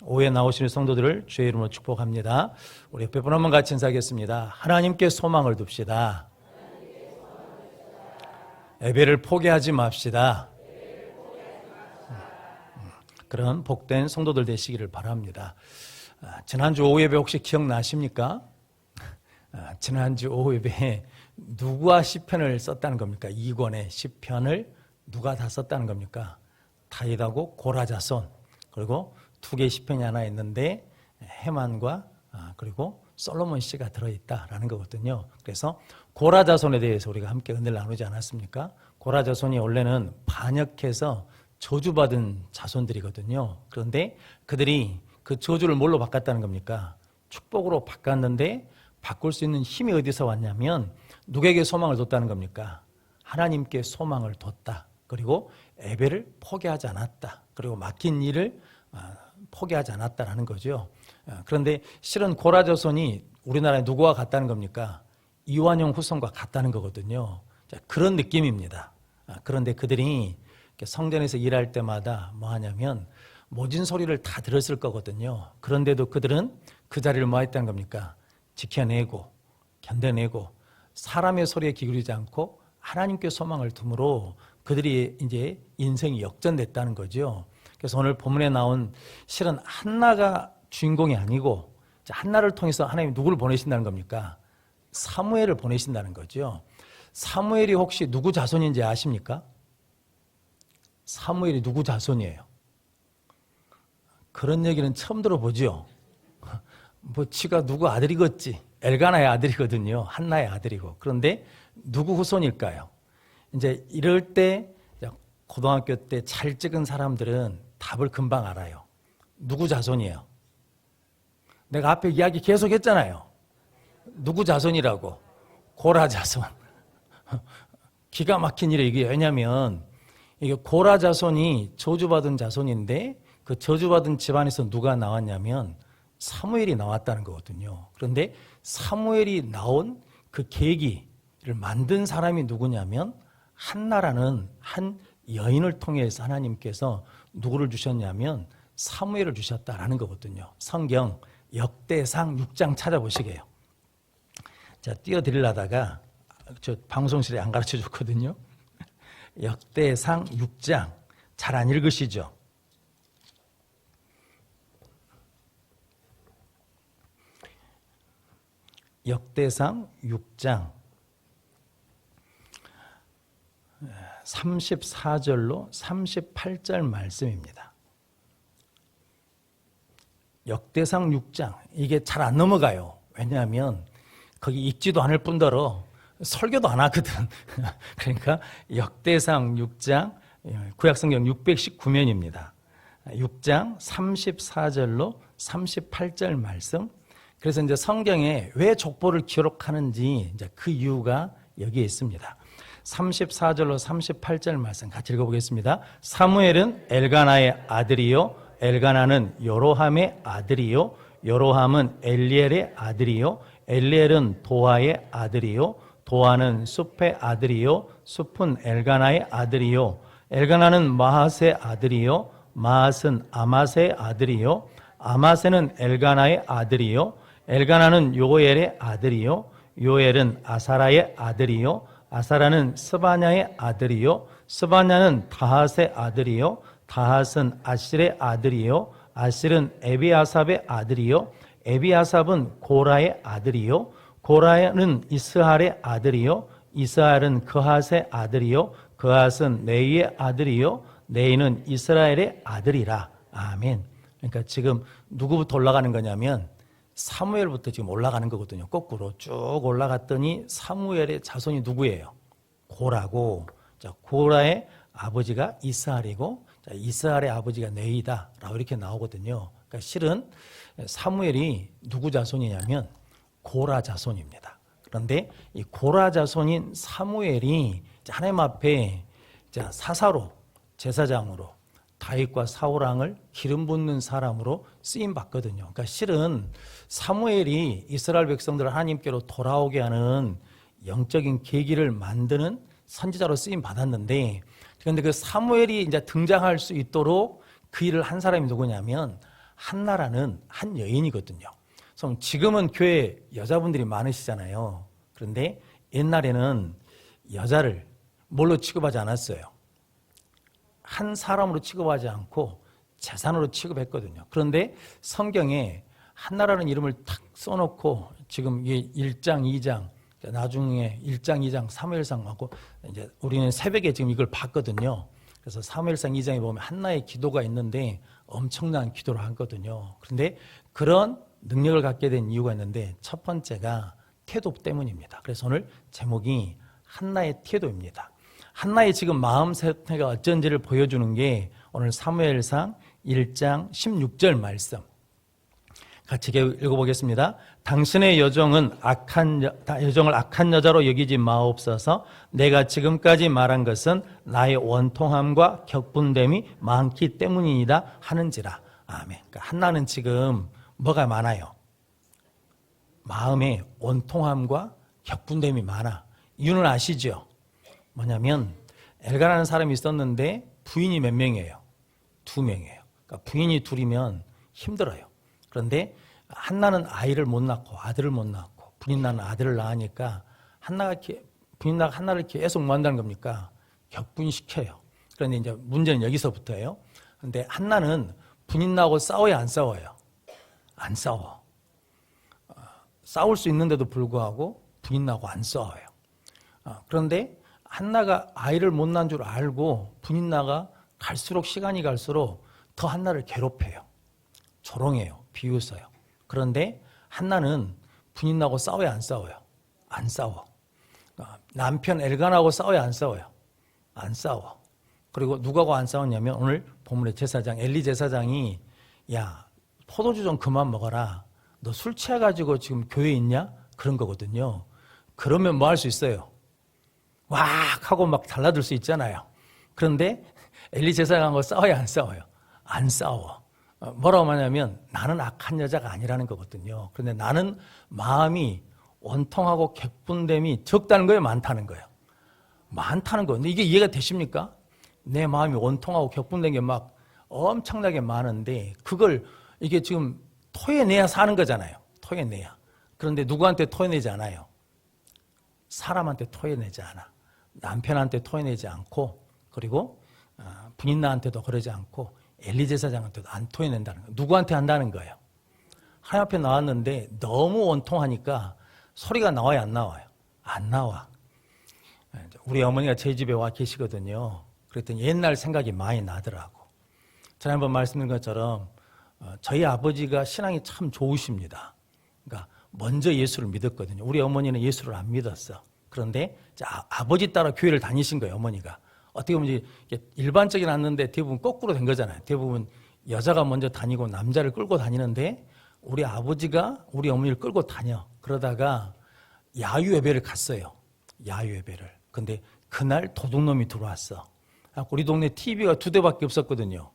오후에 나오시는 성도들을 주의 이름으로 축복합니다. 우리 옆에 분 한번 같이 인사하겠습니다. 하나님께 소망을 둡시다. 예배를 포기하지 맙시다. 그런 복된 성도들 되시기를 바랍니다. 지난주 오후 예배 혹시 기억나십니까? 지난주 오후 예배에 누가 시편을 썼다는 겁니까? 2권의 시편을 누가 다 썼다는 겁니까? 다윗하고 고라자손, 그리고 두 개의 시편이 하나 있는데 헤만과 그리고 솔로몬 씨가 들어있다라는 거거든요. 그래서 고라자손에 대해서 우리가 함께 은혜를 나누지 않았습니까? 고라자손이 원래는 반역해서 저주받은 자손들이거든요. 그런데 그들이 그 저주를 뭘로 바꿨다는 겁니까? 축복으로 바꿨는데 바꿀 수 있는 힘이 어디서 왔냐면 누구에게 소망을 뒀다는 겁니까? 하나님께 소망을 뒀다. 그리고 예배를 포기하지 않았다. 그리고 맡긴 일을 포기하지 않았다라는 거죠. 그런데 실은 고라자손이 우리나라에 누구와 같다는 겁니까? 이완용 후손과 같다는 거거든요. 그런 느낌입니다. 그런데 그들이 성전에서 일할 때마다 뭐 하냐면 모진 소리를 다 들었을 거거든요. 그런데도 그들은 그 자리를 뭐 했다는 겁니까? 지켜내고 견뎌내고 사람의 소리에 기울이지 않고 하나님께 소망을 둠으로 그들이 이제 인생이 역전됐다는 거죠. 그래서 오늘 본문에 나온 실은 한나가 주인공이 아니고 한나를 통해서 하나님이 누구를 보내신다는 겁니까? 사무엘을 보내신다는 거죠. 사무엘이 혹시 누구 자손인지 아십니까? 사무엘이 누구 자손이에요? 그런 얘기는 처음 들어보죠. 뭐 지가 누구 아들이겠지. 엘가나의 아들이거든요. 한나의 아들이고. 그런데 누구 후손일까요? 이제 이럴 때 고등학교 때 잘 찍은 사람들은 답을 금방 알아요. 누구 자손이에요? 내가 앞에 이야기 계속 했잖아요. 누구 자손이라고? 고라 자손. 기가 막힌 일이에요. 이게 왜냐면 이게 고라 자손이 저주받은 자손인데 그 저주받은 집안에서 누가 나왔냐면 사무엘이 나왔다는 거거든요. 그런데 사무엘이 나온 그 계기를 만든 사람이 누구냐면 한나라는 한 여인을 통해서 하나님께서 누구를 주셨냐면 사무엘을 주셨다라는 거거든요. 성경 역대상 6장 찾아보시게요. 자, 띄워드리려다가 저 방송실에 안 가르쳐 줬거든요. 역대상 6장 잘 안 읽으시죠? 역대상 6장 34절로 38절 말씀입니다. 역대상 6장 이게 잘 안 넘어가요. 왜냐하면 거기 읽지도 않을 뿐더러 설교도 안 하거든. 그러니까 역대상 6장 구약성경 619면입니다. 6장 34절로 38절 말씀. 그래서 이제 성경에 왜 족보를 기록하는지 이제 그 이유가 여기에 있습니다. 34절로 38절 말씀 같이 읽어보겠습니다. 사무엘은 엘가나의 아들이요 엘가나는 요로함의 아들이요 요로함은 엘리엘의 아들이요 엘리엘은 도아의 아들이요 도아는 숲의 아들이요 숲은 엘가나의 아들이요 엘가나는 마핫의 아들이요 마핫은 아마세의 아들이요 아마세는 엘가나의 아들이요 엘가나는 요엘의 아들이요 요엘은 아사라의 아들이요 아사라는 스바냐의 아들이요 스바냐는 다핫의 아들이요 다핫은 아실의 아들이요 아실은 에비아삽의 아들이요 에비아삽은 고라의 아들이요 고라는 이스할의 아들이요 이스할은 그핫의 아들이요 그핫은 네이의 아들이요 네이는 이스라엘의 아들이라. 아멘. 그러니까 지금 누구부터 올라가는 거냐면 사무엘부터 지금 올라가는 거거든요. 거꾸로 쭉 올라갔더니 사무엘의 자손이 누구예요? 고라고. 자, 고라의 아버지가 이스할이고 자, 이스할의 아버지가 네이다라고 이렇게 나오거든요. 그러니까 실은 사무엘이 누구 자손이냐면 고라 자손입니다. 그런데 이 고라 자손인 사무엘이 하나님 앞에 사사로 제사장으로 다윗과 사울 왕을 기름 붓는 사람으로 쓰임 받거든요. 그러니까 실은 사무엘이 이스라엘 백성들을 하나님께로 돌아오게 하는 영적인 계기를 만드는 선지자로 쓰임 받았는데, 그런데 그 사무엘이 이제 등장할 수 있도록 그 일을 한 사람이 누구냐면 한나라는 한 여인이거든요. 그래서 지금은 교회 여자분들이 많으시잖아요. 그런데 옛날에는 여자를 뭘로 취급하지 않았어요. 한 사람으로 취급하지 않고 재산으로 취급했거든요. 그런데 성경에 한나라는 이름을 탁 써놓고 지금 이게 1장, 2장, 나중에 1장, 2장, 사무엘상하고 이제 우리는 새벽에 지금 이걸 봤거든요. 그래서 사무엘상 2장에 보면 한나의 기도가 있는데 엄청난 기도를 하거든요. 그런데 그런 능력을 갖게 된 이유가 있는데 첫 번째가 태도 때문입니다. 그래서 오늘 제목이 한나의 태도입니다. 한나의 지금 마음 상태가 어쩐지를 보여주는 게 오늘 사무엘상 1장 16절 말씀 같이 읽어보겠습니다. 당신의 여정을 악한 여자로 여기지 마옵소서. 내가 지금까지 말한 것은 나의 원통함과 격분됨이 많기 때문이다 하는지라. 아멘. 그러니까 한나는 지금 뭐가 많아요? 마음에 원통함과 격분됨이 많아. 이유는 아시죠? 뭐냐면 엘가라는 사람이 있었는데 부인이 몇 명이에요? 2명이에요. 그러니까 부인이 2이면 힘들어요. 그런데 한나는 아이를 못 낳고 아들을 못 낳고 부인 낳은 아들을 낳으니까 부인 낳은 한나를 계속 뭐 한다는 겁니까? 격분시켜요. 그런데 이제 문제는 여기서부터예요. 그런데 한나는 부인 낳고 싸워야 안 싸워요? 안 싸워. 싸울 수 있는데도 불구하고 부인 낳고 안 싸워요. 그런데 한나가 아이를 못 낳은 줄 알고 부인 낳아 갈수록 시간이 갈수록 더 한나를 괴롭혀요. 조롱해요. 비웃어요. 그런데 한나는 부인 낳고 싸워야 안 싸워요? 안 싸워. 남편 엘간하고 싸워야 안 싸워요? 안 싸워. 그리고 누구하고 안 싸웠냐면 오늘 본문의 제사장 엘리 제사장이 야 포도주 좀 그만 먹어라. 너 술 취해가지고 지금 교회에 있냐? 그런 거거든요. 그러면 뭐 할 수 있어요? 왁 하고 막 달라들 수 있잖아요. 그런데 엘리 제사장하고 싸워야 안 싸워요? 안 싸워. 뭐라고 말하냐면 나는 악한 여자가 아니라는 거거든요. 그런데 나는 마음이 원통하고 격분됨이 적다는 거예요? 많다는 거예요? 많다는 거예요. 근데 이게 이해가 되십니까? 내 마음이 원통하고 격분된 게 막 엄청나게 많은데 그걸 이게 지금 토해내야 사는 거잖아요. 토해내야. 그런데 누구한테 토해내지 않아요? 사람한테 토해내지 않아. 남편한테 토해내지 않고 그리고 부인나한테도 그러지 않고 엘리 제사장한테도 안 토해낸다는 거예요. 누구한테 한다는 거예요? 하나님 앞에 나왔는데 너무 원통하니까 소리가 나와요? 안 나와요? 안 나와. 우리 어머니가 저희 집에 와 계시거든요. 그랬더니 옛날 생각이 많이 나더라고. 지난번 말씀드린 것처럼 저희 아버지가 신앙이 참 좋으십니다. 그러니까 먼저 예수를 믿었거든요. 우리 어머니는 예수를 안 믿었어. 그런데 아버지 따라 교회를 다니신 거예요, 어머니가. 어떻게 보면 일반적인 않는데 대부분 거꾸로 된 거잖아요. 대부분 여자가 먼저 다니고 남자를 끌고 다니는데 우리 아버지가 우리 어머니를 끌고 다녀. 그러다가 야유 예배를 갔어요. 야유 예배를. 근데 그날 도둑놈이 들어왔어. 우리 동네 TV가 2대밖에 없었거든요.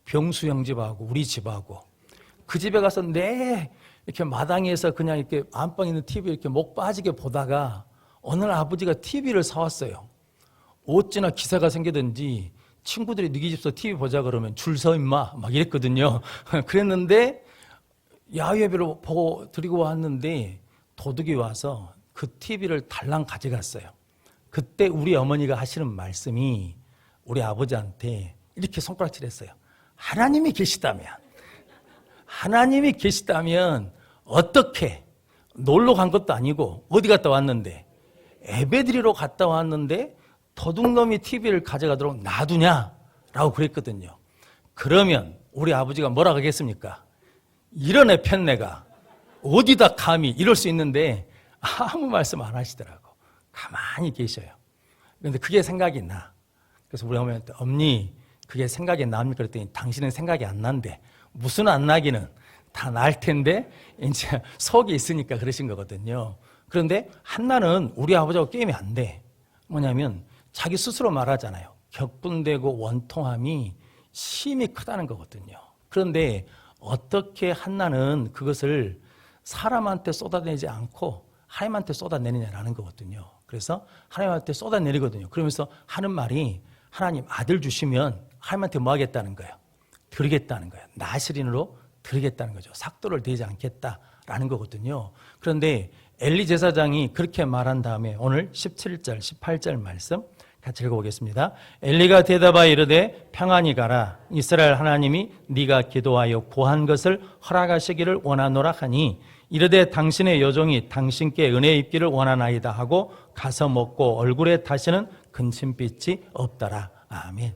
병수 형 집하고 우리 집하고. 그 집에 가서 이렇게 마당에서 그냥 이렇게 안방에 있는 TV 이렇게 목 빠지게 보다가 어느 날 아버지가 TV를 사왔어요. 어찌나 기사가 생기든지 친구들이 너희 집서 TV 보자 그러면 줄 서 임마 막 이랬거든요. 그랬는데 야유예배를 보고 드리고 왔는데 도둑이 와서 그 TV를 달랑 가져갔어요. 그때 우리 어머니가 하시는 말씀이 우리 아버지한테 이렇게 손가락질했어요. 하나님이 계시다면 어떻게 놀러 간 것도 아니고 어디 갔다 왔는데 예배드리러 갔다 왔는데 도둑놈이 TV를 가져가도록 놔두냐라고 그랬거든요. 그러면 우리 아버지가 뭐라 하겠습니까? 이런 애 편내가 어디다 감히 이럴 수 있는데 아무 말씀 안 하시더라고. 가만히 계셔요. 그런데 그게 생각이 나. 그래서 우리 어머니한테 엄니 그게 생각이 납니까? 그랬더니 당신은 생각이 안 난대. 무슨 안 나기는 다 날 텐데 이제 속이 있으니까 그러신 거거든요. 그런데 한나는 우리 아버지하고 게임이 안 돼. 뭐냐면 자기 스스로 말하잖아요. 격분되고 원통함이 심히 크다는 거거든요. 그런데 어떻게 한나는 그것을 사람한테 쏟아내지 않고 하나님한테 쏟아내느냐라는 거거든요. 그래서 하나님한테 쏟아내리거든요. 그러면서 하는 말이 하나님 아들 주시면 하나님한테 뭐 하겠다는 거예요? 드리겠다는 거예요. 나시린으로 드리겠다는 거죠. 삭도를 대지 않겠다라는 거거든요. 그런데 엘리 제사장이 그렇게 말한 다음에 오늘 17절, 18절 말씀 같이 읽어보겠습니다. 엘리가 대답하여 이르되 평안히 가라. 이스라엘 하나님이 네가 기도하여 구한 것을 허락하시기를 원하노라 하니 이르되 당신의 여종이 당신께 은혜 입기를 원하나이다 하고 가서 먹고 얼굴에 다시는 근심빛이 없더라. 아멘.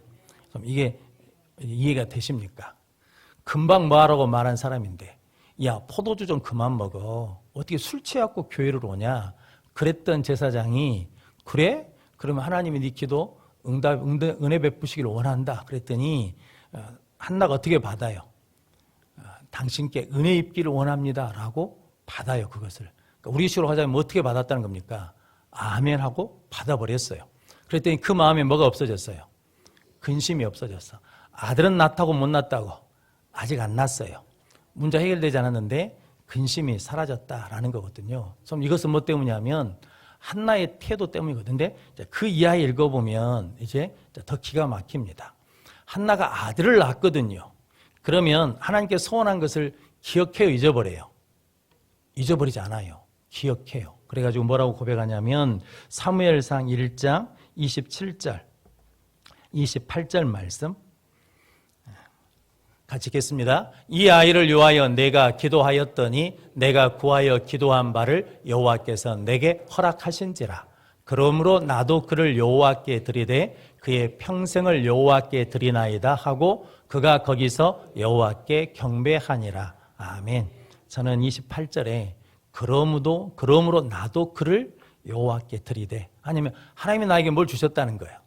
그럼 이게 이해가 되십니까? 금방 뭐하라고 말한 사람인데 야 포도주 좀 그만 먹어. 어떻게 술 취하고 교회를 오냐. 그랬던 제사장이 그래? 그러면 하나님이 네 기도 은혜 베푸시기를 원한다. 그랬더니 한나가 어떻게 받아요? 당신께 은혜 입기를 원합니다 라고 받아요. 그것을. 그러니까 우리 식으로 하자면 어떻게 받았다는 겁니까? 아멘 하고 받아버렸어요. 그랬더니 그 마음에 뭐가 없어졌어요? 근심이 없어졌어. 아들은 낳다고 못 낳았다고? 아직 안 낳았어요. 문제 해결되지 않았는데 근심이 사라졌다라는 거거든요. 그럼 이것은 뭐 때문이냐면 한나의 태도 때문이거든요. 근데 그 이하에 읽어보면 이제 더 기가 막힙니다. 한나가 아들을 낳았거든요. 그러면 하나님께 소원한 것을 기억해요, 잊어버려요? 잊어버리지 않아요. 기억해요. 그래가지고 뭐라고 고백하냐면 사무엘상 1장 27절, 28절 말씀 같이 읽겠습니다. 이 아이를 위하여 내가 기도하였더니 내가 구하여 기도한 바를 여호와께서 내게 허락하신지라. 그러므로 나도 그를 여호와께 드리되 그의 평생을 여호와께 드리나이다 하고 그가 거기서 여호와께 경배하니라. 아멘. 저는 28절에 그러므로 나도 그를 여호와께 드리되 아니면 하나님이 나에게 뭘 주셨다는 거예요.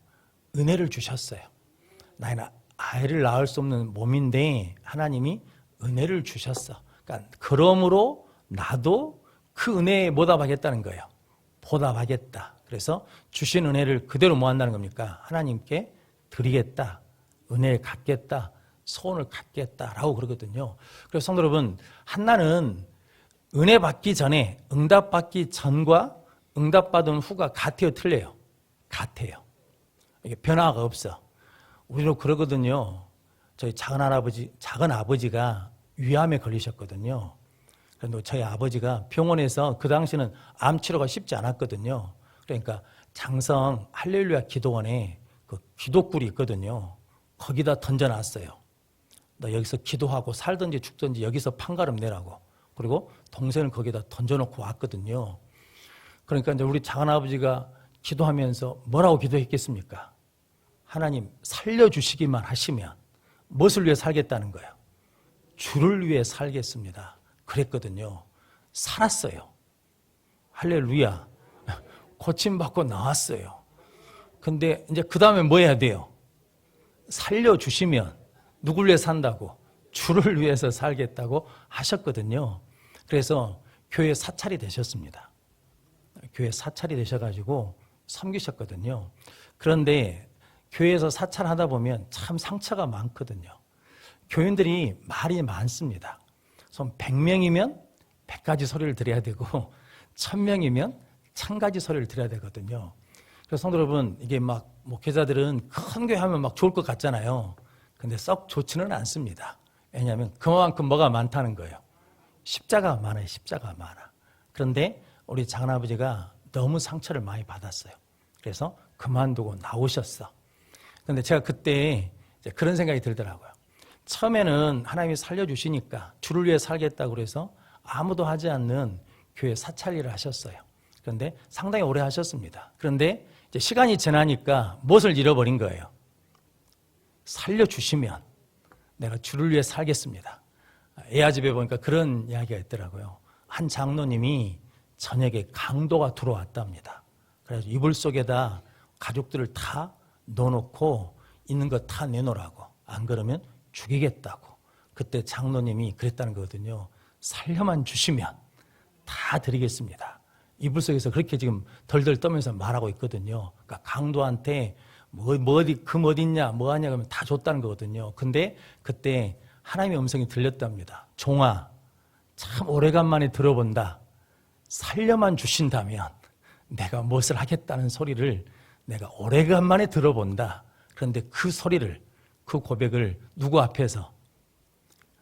은혜를 주셨어요. 나는 아이를 낳을 수 없는 몸인데 하나님이 은혜를 주셨어. 그러니까 그러므로 나도 그 은혜에 보답하겠다는 거예요. 보답하겠다. 그래서 주신 은혜를 그대로 뭐 한다는 겁니까? 하나님께 드리겠다. 은혜를 갚겠다. 소원을 갖겠다라고 그러거든요. 그래서 성도 여러분, 한나는 은혜 받기 전에 응답받기 전과 응답받은 후가 같아요, 틀려요? 같아요. 이게 변화가 없어. 우리도 그러거든요. 저희 작은 아버지가 위암에 걸리셨거든요. 그런데 저희 아버지가 병원에서 그 당시는 암 치료가 쉽지 않았거든요. 그러니까 장성 할렐루야 기도원에 그 기도굴이 있거든요. 거기다 던져놨어요. 너 여기서 기도하고 살든지 죽든지 여기서 판가름 내라고. 그리고 동생을 거기다 던져놓고 왔거든요. 그러니까 이제 우리 작은 아버지가 기도하면서 뭐라고 기도했겠습니까? 하나님 살려주시기만 하시면 무엇을 위해 살겠다는 거예요? 주를 위해 살겠습니다. 그랬거든요. 살았어요. 할렐루야. 고침받고 나왔어요. 근데 이제 그 다음에 뭐 해야 돼요? 살려주시면 누굴 위해 산다고? 주를 위해서 살겠다고 하셨거든요. 그래서 교회 사찰이 되셨습니다. 교회 사찰이 되셔가지고 섬기셨거든요. 그런데 교회에서 사찰하다 보면 참 상처가 많거든요. 교인들이 말이 많습니다. 100명이면 100가지 소리를 드려야 되고 1000명이면 1000가지 소리를 드려야 되거든요. 그래서 성도 여러분, 이게 막 목회자들은 큰 교회 하면 막 좋을 것 같잖아요. 근데 썩 좋지는 않습니다. 왜냐하면 그만큼 뭐가 많다는 거예요. 십자가가 많아요. 십자가가 많아. 그런데 우리 작은아버지가 너무 상처를 많이 받았어요. 그래서 그만두고 나오셨어. 그런데 제가 그때 이제 그런 생각이 들더라고요. 처음에는 하나님이 살려주시니까 주를 위해 살겠다고 그래서 아무도 하지 않는 교회 사찰 일을 하셨어요. 그런데 상당히 오래 하셨습니다. 그런데 이제 시간이 지나니까 무엇을 잃어버린 거예요? 살려주시면 내가 주를 위해 살겠습니다. 애아집에 보니까 그런 이야기가 있더라고요. 한 장로님이 저녁에 강도가 들어왔답니다. 그래서 이불 속에다 가족들을 다 넣어놓고 있는 거 다 내놓으라고. 안 그러면 죽이겠다고. 그때 장로님이 그랬다는 거거든요. 살려만 주시면 다 드리겠습니다. 이불 속에서 그렇게 지금 덜덜 떠면서 말하고 있거든요. 그러니까 강도한테 금 어딨냐, 뭐 하냐 그러면 다 줬다는 거거든요. 근데 그때 하나님의 음성이 들렸답니다. 종아, 참 오래간만에 들어본다. 살려만 주신다면 내가 무엇을 하겠다는 소리를 내가 오래간만에 들어본다. 그런데 그 소리를, 그 고백을 누구 앞에서?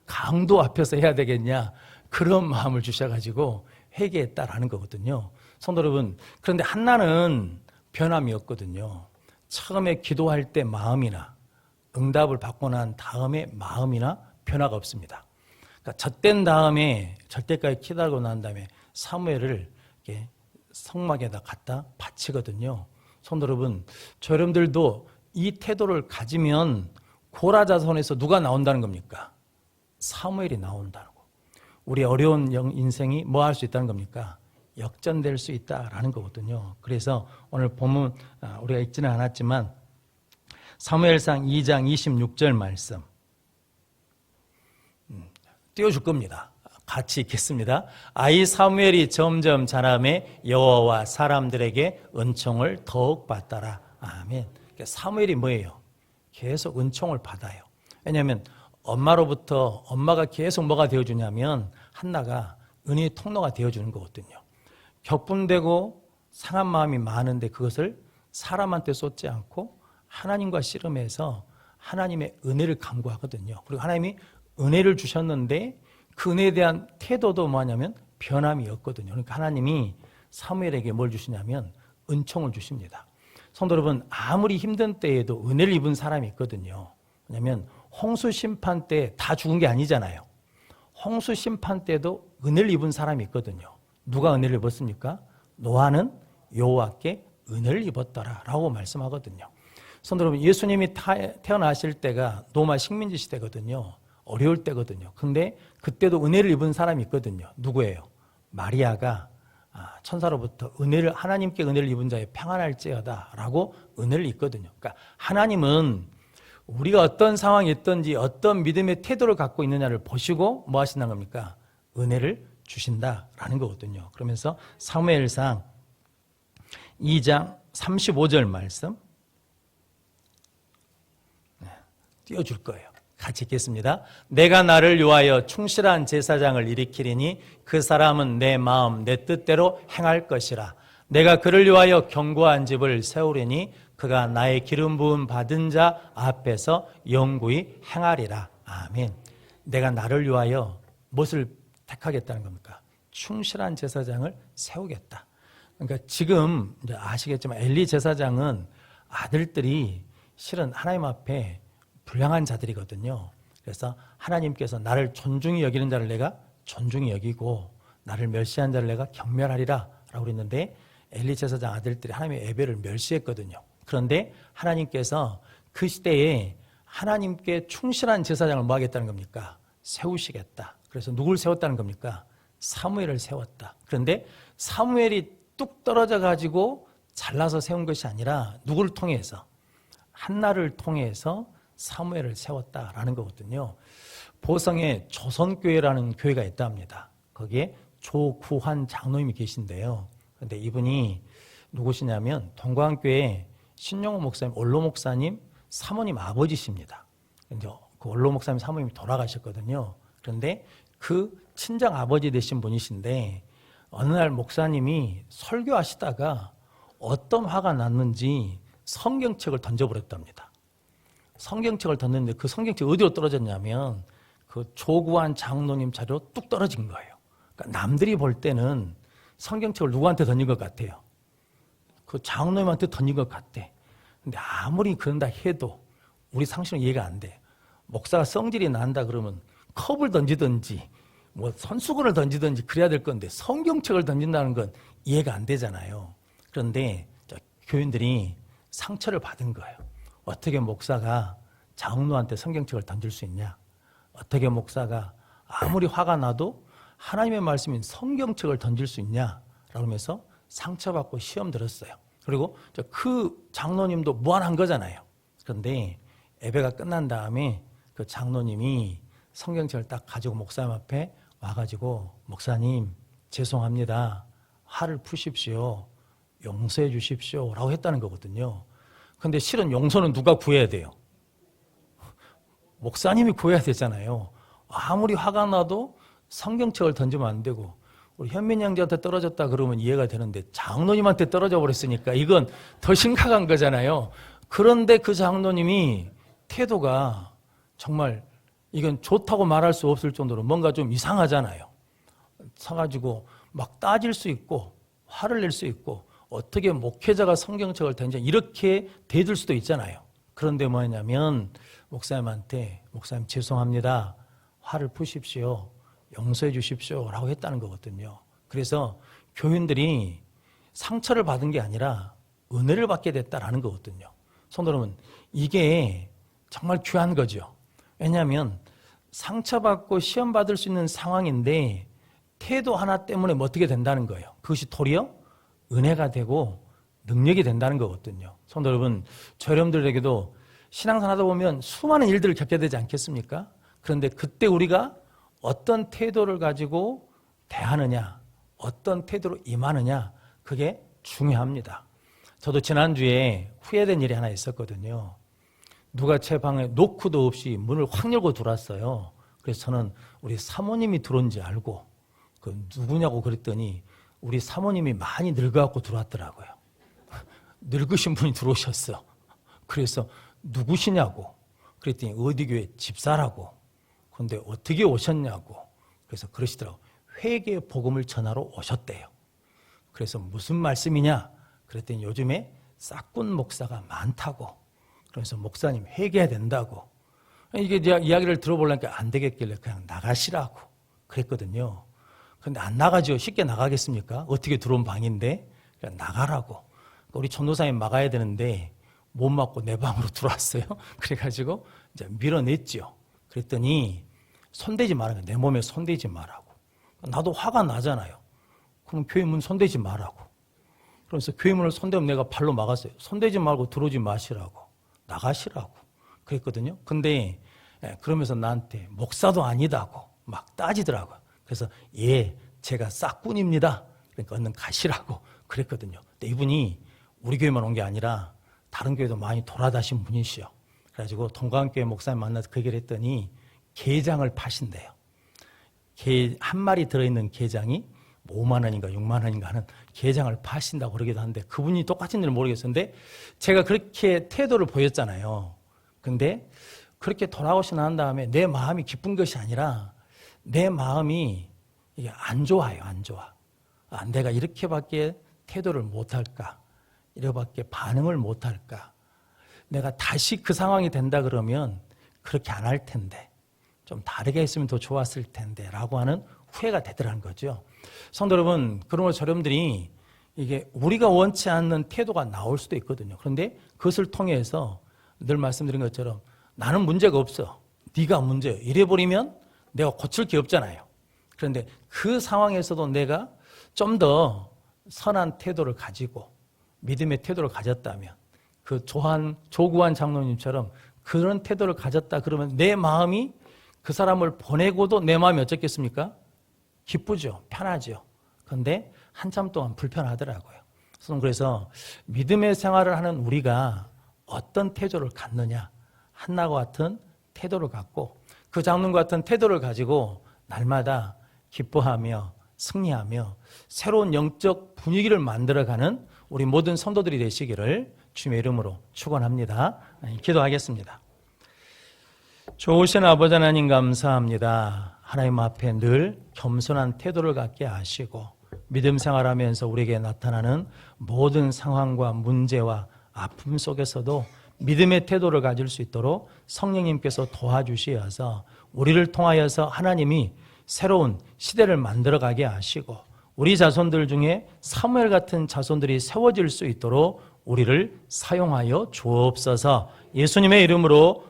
강도 앞에서 해야 되겠냐, 그런 마음을 주셔가지고 회개했다라는 거거든요. 성도 여러분, 그런데 한나는 변함이 없거든요. 처음에 기도할 때 마음이나 응답을 받고 난 다음에 마음이나 변화가 없습니다. 그러니까 젖된 다음에, 절대까지 기다리고 난 다음에 사무엘을 이렇게 성막에다 갖다 바치거든요. 성도 여러분, 저 여러분들도 이 태도를 가지면 고라 자손에서 누가 나온다는 겁니까? 사무엘이 나온다고. 우리 어려운 인생이 뭐 할 수 있다는 겁니까? 역전될 수 있다라는 거거든요. 그래서 오늘 본문 우리가 읽지는 않았지만 사무엘상 2장 26절 말씀 띄워줄 겁니다. 같이 읽겠습니다. 아이 사무엘이 점점 자라매 여호와와 사람들에게 은총을 더욱 받더라. 아멘. 사무엘이 뭐예요? 계속 은총을 받아요. 왜냐하면 엄마로부터 엄마가 계속 뭐가 되어주냐면 한나가 은혜의 통로가 되어주는 거거든요. 격분되고 상한 마음이 많은데 그것을 사람한테 쏟지 않고 하나님과 씨름해서 하나님의 은혜를 간구하거든요. 그리고 하나님이 은혜를 주셨는데 그 은혜에 대한 태도도 뭐냐면 변함이 없거든요. 그러니까 하나님이 사무엘에게 뭘 주시냐면 은총을 주십니다. 성도 여러분, 아무리 힘든 때에도 은혜를 입은 사람이 있거든요. 왜냐하면 홍수 심판 때 다 죽은 게 아니잖아요. 홍수 심판 때도 은혜를 입은 사람이 있거든요. 누가 은혜를 입었습니까? 노아는 여호와께 은혜를 입었더라라고 말씀하거든요. 성도 여러분, 예수님이 태어나실 때가 로마 식민지 시대거든요. 어려울 때거든요. 근데 그때도 은혜를 입은 사람이 있거든요. 누구예요? 마리아가 천사로부터 하나님께 은혜를 입은 자의 평안할지어다라고 은혜를 입거든요. 그러니까 하나님은 우리가 어떤 상황이 있든지 어떤 믿음의 태도를 갖고 있느냐를 보시고 뭐 하신다는 겁니까? 은혜를 주신다라는 거거든요. 그러면서 사무엘상 2장 35절 말씀 띄워줄 거예요. 같이 읽겠습니다. 내가 나를 위하여 충실한 제사장을 일으키리니 그 사람은 내 마음 내 뜻대로 행할 것이라. 내가 그를 위하여 견고한 집을 세우리니 그가 나의 기름 부음 받은 자 앞에서 영구히 행하리라. 아멘. 내가 나를 위하여 무엇을 택하겠다는 겁니까? 충실한 제사장을 세우겠다. 그러니까 지금 이제 아시겠지만 엘리 제사장은 아들들이 실은 하나님 앞에 불량한 자들이거든요. 그래서 하나님께서 나를 존중히 여기는 자를 내가 존중히 여기고 나를 멸시한 자를 내가 경멸하리라 라고 그랬는데 엘리 제사장 아들들이 하나님의 예배를 멸시했거든요. 그런데 하나님께서 그 시대에 하나님께 충실한 제사장을 뭐 하겠다는 겁니까? 세우시겠다. 그래서 누굴 세웠다는 겁니까? 사무엘을 세웠다. 그런데 사무엘이 뚝 떨어져 가지고 잘라서 세운 것이 아니라 누구를 통해서? 한나를 통해서 사무엘을 세웠다라는 거거든요. 보성에 조선교회라는 교회가 있답니다. 거기에 조구환 장로님이 계신데요. 그런데 이분이 누구시냐면 동광교회 신용호 목사님, 원로 목사님 사모님 아버지십니다. 이제 그 원로 목사님 사모님이 돌아가셨거든요. 그런데 그 친정 아버지 되신 분이신데 어느 날 목사님이 설교하시다가 어떤 화가 났는지 성경책을 던져버렸답니다. 성경책을 던졌는데 그 성경책이 어디로 떨어졌냐면 그 조구한 장로님 자리로 뚝 떨어진 거예요. 그러니까 남들이 볼 때는 성경책을 누구한테 던진 것 같아요? 그 장로님한테 던진 것 같대. 근데 아무리 그런다 해도 우리 상식은 이해가 안 돼. 목사가 성질이 난다 그러면 컵을 던지든지 뭐 손수건을 던지든지 그래야 될 건데 성경책을 던진다는 건 이해가 안 되잖아요. 그런데 교인들이 상처를 받은 거예요. 어떻게 목사가 장로한테 성경책을 던질 수 있냐? 어떻게 목사가 아무리 화가 나도 하나님의 말씀인 성경책을 던질 수 있냐? 라면서 상처받고 시험 들었어요. 그리고 그 장로님도 무한한 거잖아요. 그런데 예배가 끝난 다음에 그 장로님이 성경책을 딱 가지고 목사님 앞에 와가지고 목사님 죄송합니다. 화를 푸십시오. 용서해 주십시오. 라고 했다는 거거든요. 근데 실은 용서는 누가 구해야 돼요? 목사님이 구해야 되잖아요. 아무리 화가 나도 성경책을 던지면 안 되고 우리 현민 형제한테 떨어졌다 그러면 이해가 되는데 장로님한테 떨어져 버렸으니까 이건 더 심각한 거잖아요. 그런데 그 장로님이 태도가 정말 이건 좋다고 말할 수 없을 정도로 뭔가 좀 이상하잖아요. 사가지고 막 따질 수 있고 화를 낼 수 있고 어떻게 목회자가 성경책을 던져 이렇게 대들 수도 있잖아요. 그런데 뭐냐면 목사님한테 목사님 죄송합니다. 화를 푸십시오. 용서해 주십시오. 라고 했다는 거거든요. 그래서 교인들이 상처를 받은 게 아니라 은혜를 받게 됐다라는 거거든요. 성도 여러분, 이게 정말 귀한 거죠. 왜냐하면 상처받고 시험받을 수 있는 상황인데 태도 하나 때문에 뭐 어떻게 된다는 거예요. 그것이 도리어 은혜가 되고 능력이 된다는 거거든요. 성도 여러분, 저 여러분들에게도 신앙생활 하다 보면 수많은 일들을 겪게 되지 않겠습니까? 그런데 그때 우리가 어떤 태도를 가지고 대하느냐, 어떤 태도로 임하느냐, 그게 중요합니다. 저도 지난주에 후회된 일이 하나 있었거든요. 누가 제 방에 노크도 없이 문을 확 열고 들어왔어요. 그래서 저는 우리 사모님이 들어온지 알고 그 누구냐고 그랬더니 우리 사모님이 많이 늙어갖고 들어왔더라고요. 늙으신 분이 들어오셨어. 그래서 누구시냐고 그랬더니 어디 교회 집사라고. 그런데 어떻게 오셨냐고. 그래서 그러시더라고. 회개 복음을 전하러 오셨대요. 그래서 무슨 말씀이냐 그랬더니 요즘에 싹군 목사가 많다고. 그래서 목사님 회개해야 된다고. 이게 이야기를 들어보려니까 안 되겠길래 그냥 나가시라고 그랬거든요. 근데 안 나가죠. 쉽게 나가겠습니까? 어떻게 들어온 방인데 그냥 나가라고. 우리 전도사님 막아야 되는데 못 막고 내 방으로 들어왔어요. 그래가지고 이제 밀어냈죠. 그랬더니 손대지 말라고. 내 몸에 손대지 말라고. 나도 화가 나잖아요. 그럼 교회 문 손대지 말라고. 그래서 교회 문을 손대면 내가 발로 막았어요. 손대지 말고 들어오지 마시라고. 나가시라고. 그랬거든요. 근데 그러면서 나한테 목사도 아니다고 막 따지더라고요. 그래서 예, 제가 싹군입니다. 그러니까 얼른 가시라고 그랬거든요. 근데 이분이 우리 교회만 온 게 아니라 다른 교회도 많이 돌아다신 분이시요. 그래가지고 동광교회 목사님 만나서 그 얘기를 했더니 게장을 파신대요. 게 한 마리 들어있는 게장이 5만 원인가 6만 원인가 하는 게장을 파신다고 그러기도 하는데 그분이 똑같은지는 모르겠었는데 제가 그렇게 태도를 보였잖아요. 근데 그렇게 돌아오시고 난 다음에 내 마음이 기쁜 것이 아니라 내 마음이 이게 안 좋아요. 안 좋아. 아, 내가 이렇게밖에 태도를 못할까? 이렇게밖에 반응을 못할까? 내가 다시 그 상황이 된다 그러면 그렇게 안 할 텐데 좀 다르게 했으면 더 좋았을 텐데 라고 하는 후회가 되더라는 거죠. 성도 여러분, 그러므로 여러분들이 이게 우리가 원치 않는 태도가 나올 수도 있거든요. 그런데 그것을 통해서 늘 말씀드린 것처럼 나는 문제가 없어. 네가 문제야. 이래버리면 내가 고칠 게 없잖아요. 그런데 그 상황에서도 내가 좀 더 선한 태도를 가지고 믿음의 태도를 가졌다면 그 조구한 장로님처럼 그런 태도를 가졌다 그러면 내 마음이 그 사람을 보내고도 내 마음이 어떻겠습니까? 기쁘죠. 편하죠. 그런데 한참 동안 불편하더라고요. 그래서 믿음의 생활을 하는 우리가 어떤 태도를 갖느냐. 한나와 같은 태도를 갖고 그 장로님과 같은 태도를 가지고 날마다 기뻐하며 승리하며 새로운 영적 분위기를 만들어가는 우리 모든 성도들이 되시기를 주님의 이름으로 축원합니다. 기도하겠습니다. 좋으신 아버지 하나님 감사합니다. 하나님 앞에 늘 겸손한 태도를 갖게 하시고 믿음 생활하면서 우리에게 나타나는 모든 상황과 문제와 아픔 속에서도 믿음의 태도를 가질 수 있도록 성령님께서 도와주시어서 우리를 통하여서 하나님이 새로운 시대를 만들어가게 하시고 우리 자손들 중에 사무엘 같은 자손들이 세워질 수 있도록 우리를 사용하여 주옵소서. 예수님의 이름으로